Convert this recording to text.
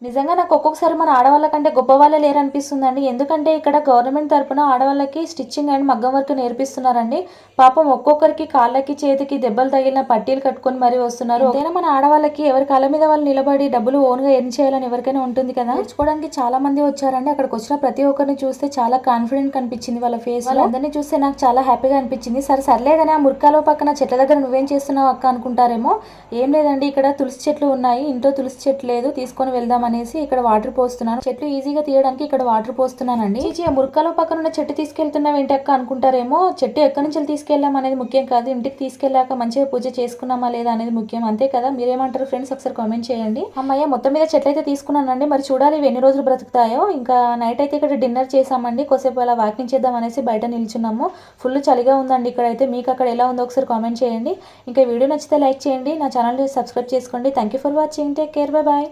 నిజంగా నాకు ఒక్కొక్కసారి మన ఆడవాళ్ళ కంటే గొప్ప వాళ్ళే లేరనిపిస్తుందండి. ఎందుకంటే ఇక్కడ గవర్నమెంట్ తరపున ఆడవాళ్ళకి స్టిచ్చింగ్ అండ్ మగ్గం వర్క్ నేర్పిస్తున్నారండి. పాపం ఒక్కొక్కరికి కాళ్ళకి, చేతికి దెబ్బలు తగిలిన పట్టీలు కట్టుకొని మరీ వస్తున్నారు. ఎంతైనా మన ఆడవాళ్ళకి ఎవరి కాళ్ళ మీద వాళ్ళు నిలబడి డబ్బులు ఓన్‌గా ఎర్న్ చేయాలని ఎవరికైనా ఉంటుంది కదా! నేర్చుకోవడానికి చాలా మంది వచ్చారండి. అక్కడికొచ్చిన ప్రతి ఒక్కరిని చూస్తే చాలా కాన్ఫిడెంట్ కనిపించింది వాళ్ళ ఫేస్‌లో. వాళ్ళందరిని చూస్తే నాకు చాలా హ్యాపీగా అనిపించింది. సరే సర్లే గాని ఆ మురికాలువ పక్కన చెట్ల దగ్గర నువ్వేం చేస్తున్నావు అక్క అనుకుంటారేమో. ఏం లేదండి, ఇక్కడ తులసి చెట్లు ఉన్నాయి. ఇంట్లో తులసి చెట్టు లేదు, తీసుకొని వెళ్దాం అనేసి ఇక్కడ వాటర్ పోస్తున్నాను. చెట్లు ఈజీగా తీయడానికి ఇక్కడ వాటర్ పోస్తున్నానండి. చీచి, ఆ మురకాలో పక్కన ఉన్న చెట్టు తీసుకెళ్తున్నావు ఏంటక్క అనుకుంటారేమో. చెట్టు ఎక్కడి నుంచి తీసుకెళ్ళాం అనేది ముఖ్యం కాదు, ఇంటికి తీసుకెళ్ళాక మంచిగా పూజ చేసుకున్నామా లేదా అనేది ముఖ్యం, అంతే కదా. మీరేమంటారు ఫ్రెండ్స్? ఒకసారి కామెంట్ చేయండి. అమ్మయ్య, మొత్తం మీద చెట్లు అయితే తీసుకున్నానండి. మరి చూడాలి ఇవి ఎన్ని రోజులు బ్రతుకుతాయో. ఇంకా నైట్ అయితే ఇక్కడ డిన్నర్ చేసామండి. కొద్దిసేపు అలా వాకింగ్ చేద్దాం అనేసి బయట నిల్చున్నాము. ఫుల్ చలిగా ఉందండి ఇక్కడైతే. మీకు అక్కడ ఎలా ఉందో ఒకసారి కామెంట్ చేయండి. ఇంకా వీడియో నచ్చితే లైక్ చేయండి, నా ఛానల్ని సబ్స్క్రైబ్ చేసుకోండి. Thank you for watching. Take care, bye bye.